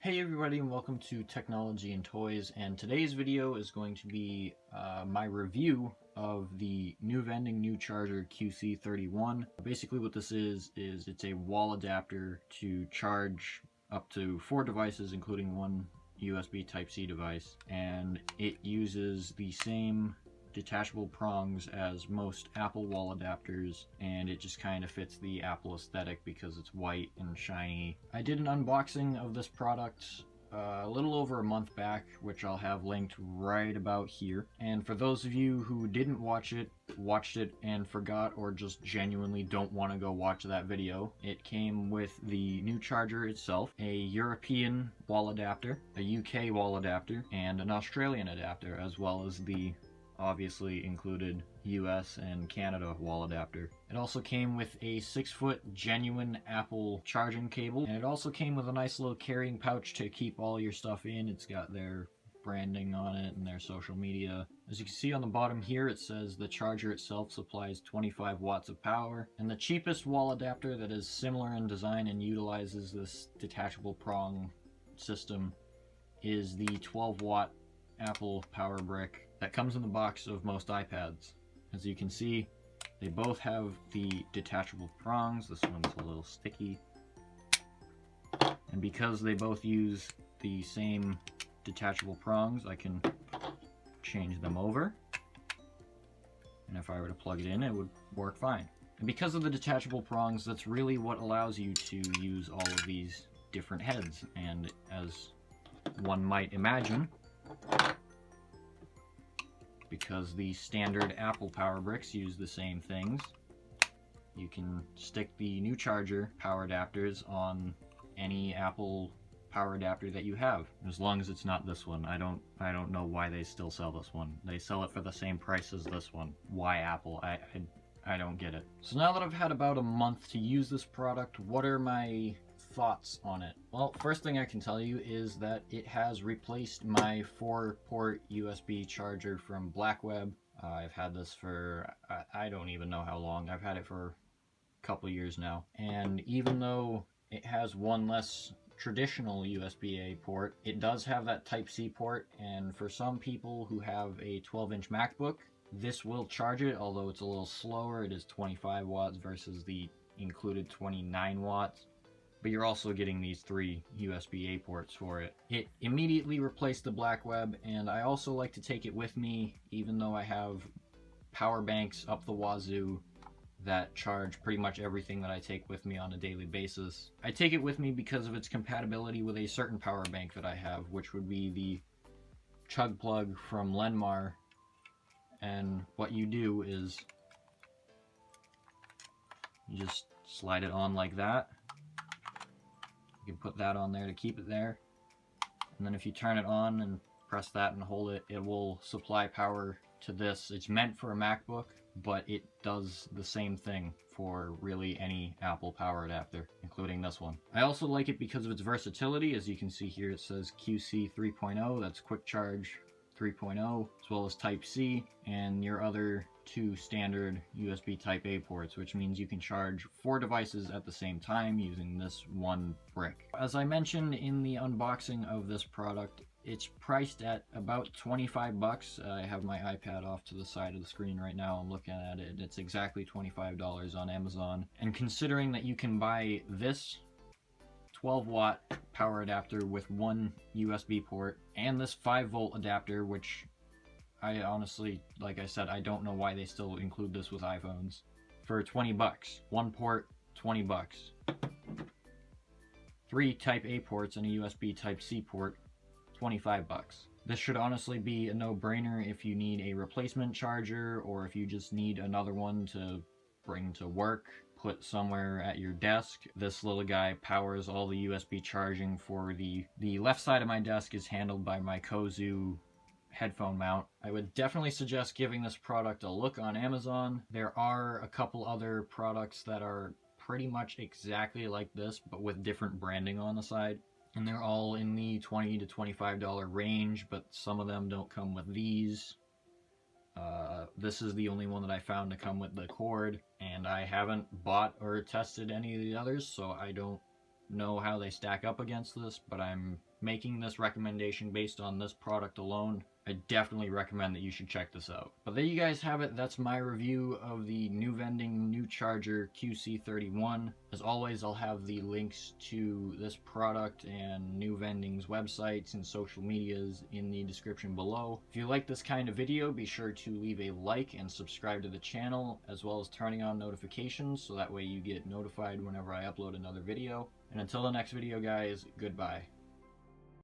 Hey everybody, and welcome to Technology and Toys, and today's video is going to be my review of the NuVending NuCharger QC31. Basically what this is it's a wall adapter to charge up to 4 devices, including one USB Type-C device, and it uses the same detachable prongs as most Apple wall adapters, and it just kind of fits the Apple aesthetic because it's white and shiny. I did an unboxing of this product a little over a month back, which I'll have linked right about here. And for those of you who didn't watched it and forgot, or just genuinely don't want to go watch that video, it came with the NuCharger itself, a European wall adapter, a UK wall adapter, and an Australian adapter, as well as the obviously included US and Canada wall adapter. It also came with a 6-foot genuine Apple charging cable, and it also came with a nice little carrying pouch to keep all your stuff in. It's got their branding on it and their social media. As you can see on the bottom here, it says the charger itself supplies 25 watts of power, and the cheapest wall adapter that is similar in design and utilizes this detachable prong system is the 12-watt Apple power brick that comes in the box of most iPads. As you can see, they both have the detachable prongs. This one's a little sticky. And because they both use the same detachable prongs, I can change them over. And if I were to plug it in, it would work fine. And because of the detachable prongs, that's really what allows you to use all of these different heads. And as one might imagine, because the standard Apple power bricks use the same things, you can stick the NuCharger power adapters on any Apple power adapter that you have, as long as it's not this one. I don't know why they still sell this one. They sell it for the same price as this one. Why Apple? I don't get it. So now that I've had about a month to use this product, what are my thoughts on it? Well, first thing I can tell you is that it has replaced my 4-port USB charger from Blackweb. I've had this for I don't even know how long. I've had it for a couple years now, and even though it has one less traditional USB-A port, it does have that Type-C port, and for some people who have a 12-inch MacBook, this will charge it, although it's a little slower. It is 25 watts versus the included 29 watts. But you're also getting these 3 USB-A ports for it. It immediately replaced the Blackweb, and I also like to take it with me, even though I have power banks up the wazoo that charge pretty much everything that I take with me on a daily basis. I take it with me because of its compatibility with a certain power bank that I have, which would be the Chug Plug from Lenmar. And what you do is you just slide it on like that. You can put that on there to keep it there, and then if you turn it on and press that and hold it, it will supply power to this. It's meant for a MacBook, but it does the same thing for really any Apple power adapter, including this one. I also like it because of its versatility. As you can see here, it says QC 3.0, that's Quick Charge 3.0, as well as Type-C, and your other 2 standard USB Type-A ports, which means you can charge 4 devices at the same time using this one brick. As I mentioned in the unboxing of this product, it's priced at about 25 bucks. I have my iPad off to the side of the screen right now. I'm looking at it. It's exactly $25 on Amazon. And considering that you can buy this 12-watt power adapter with 1 USB port and this 5-volt adapter, which I honestly, like I said, I don't know why they still include this with iPhones, for 20 bucks. 1 port, 20 bucks. 3 Type-A ports and a USB Type-C port, 25 bucks. This should honestly be a no-brainer if you need a replacement charger, or if you just need another one to bring to work, put somewhere at your desk. This little guy powers all the USB charging for the left side of my desk is handled by my Kozu headphone mount. I would definitely suggest giving this product a look on Amazon. There are a couple other products that are pretty much exactly like this, but with different branding on the side. And they're all in the $20 to $25 range, but some of them don't come with these. This is the only one that I found to come with the cord, and I haven't bought or tested any of the others, so I don't know how they stack up against this, but I'm making this recommendation based on this product alone. I definitely recommend that you should check this out. But there you guys have it. That's my review of the NuVending NuCharger QC31. As always, I'll have the links to this product and NuVending's websites and social medias in the description below. If you like this kind of video, be sure to leave a like and subscribe to the channel, as well as turning on notifications so that way you get notified whenever I upload another video. And until the next video, guys, goodbye.